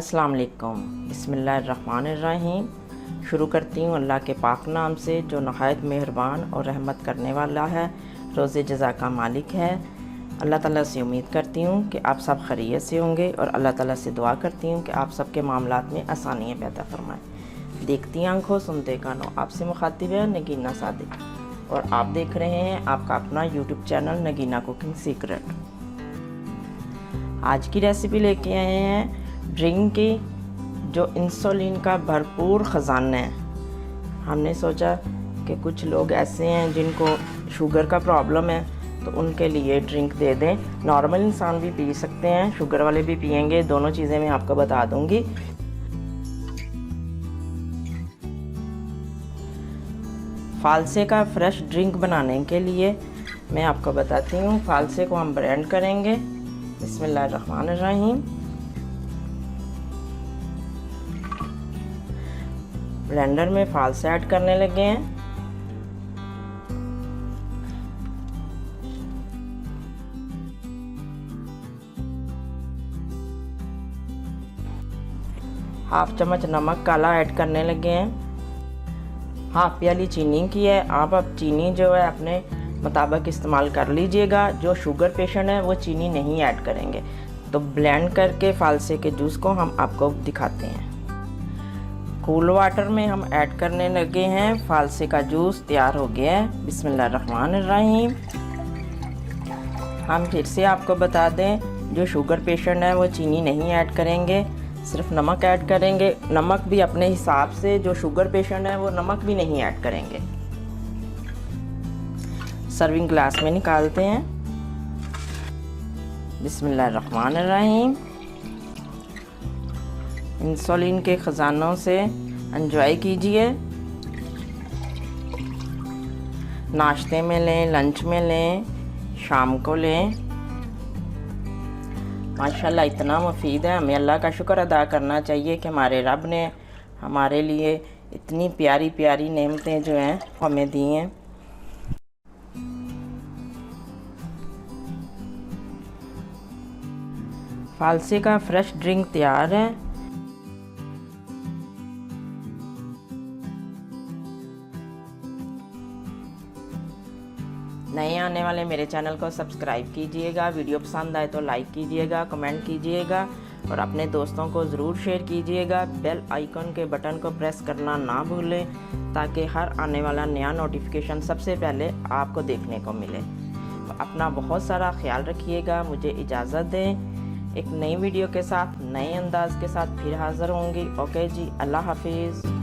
अस्सलाम वालेकुम। बिस्मिल्लाहिर्रहमानिर्रहीम। शुरू करती हूँ अल्लाह के पाक नाम से जो नहायत मेहरबान और रहमत करने वाला है, रोज़े जज़ा का मालिक है। अल्लाह ताला से उम्मीद करती हूँ कि आप सब खैरियत से होंगे और अल्लाह ताला से दुआ करती हूँ कि आप सबके मामलात में आसानियाँ पैदा फरमाएँ। देखती आंखों सुनते कानों, आपसे मुखातिब है नगीना सादिक और आप देख रहे हैं आपका अपना YouTube channel Nagina cooking secret. आज की रेसिपी लेके आए हैं ड्रिंक की जो इंसुलिन का भरपूर ख़जाना है। हमने सोचा कि कुछ लोग ऐसे हैं जिनको शुगर का प्रॉब्लम है तो उनके लिए ड्रिंक दे दें। नॉर्मल इंसान भी पी सकते हैं, शुगर वाले भी पिएंगे, दोनों चीज़ें मैं आपको बता दूंगी। फालसे का फ्रेश ड्रिंक बनाने के लिए मैं आपको बताती हूँ। फालसे को हम ब्लेंड करेंगे। बिस्मिल्लाहिर्रहमानिर्रहीम। ब्लेंडर में फालसा ऐड करने लगे हैं। हाफ चम्मच नमक काला ऐड करने लगे हैं। हाफ प्याली चीनी की है। आप अब चीनी जो है अपने मुताबिक इस्तेमाल कर लीजिएगा। जो शुगर पेशेंट है वो चीनी नहीं ऐड करेंगे। तो ब्लेंड करके फालसे के जूस को हम आपको दिखाते हैं। कूल वाटर में हम ऐड करने लगे हैं। फालसे का जूस तैयार हो गया है। बिस्मिल्लाहिर्रहमानिर्रहीम। हम फिर से आपको बता दें, जो शुगर पेशेंट है वो चीनी नहीं ऐड करेंगे, सिर्फ नमक ऐड करेंगे। नमक भी अपने हिसाब से। जो शुगर पेशेंट है वो नमक भी नहीं ऐड करेंगे। सर्विंग ग्लास में निकालते हैं। बिस्मिल्लाहिर्रहमानिर्रहीम। इंसुलिन के ख़जानों से एंजॉय कीजिए। नाश्ते में लें, लंच में लें, शाम को लें। माशाल्लाह इतना मुफीद है। हमें अल्लाह का शुक्र अदा करना चाहिए कि हमारे रब ने हमारे लिए इतनी प्यारी प्यारी नेमतें जो हैं हमें दी हैं। फालसे का फ्रेश ड्रिंक तैयार है। नए आने वाले मेरे चैनल को सब्सक्राइब कीजिएगा। वीडियो पसंद आए तो लाइक कीजिएगा, कमेंट कीजिएगा और अपने दोस्तों को ज़रूर शेयर कीजिएगा। बेल आइकन के बटन को प्रेस करना ना भूलें ताकि हर आने वाला नया नोटिफिकेशन सबसे पहले आपको देखने को मिले। तो अपना बहुत सारा ख्याल रखिएगा। मुझे इजाज़त दें। एक नई वीडियो के साथ, नए अंदाज के साथ फिर हाज़िर होंगी। ओके जी, अल्लाह हाफिज़।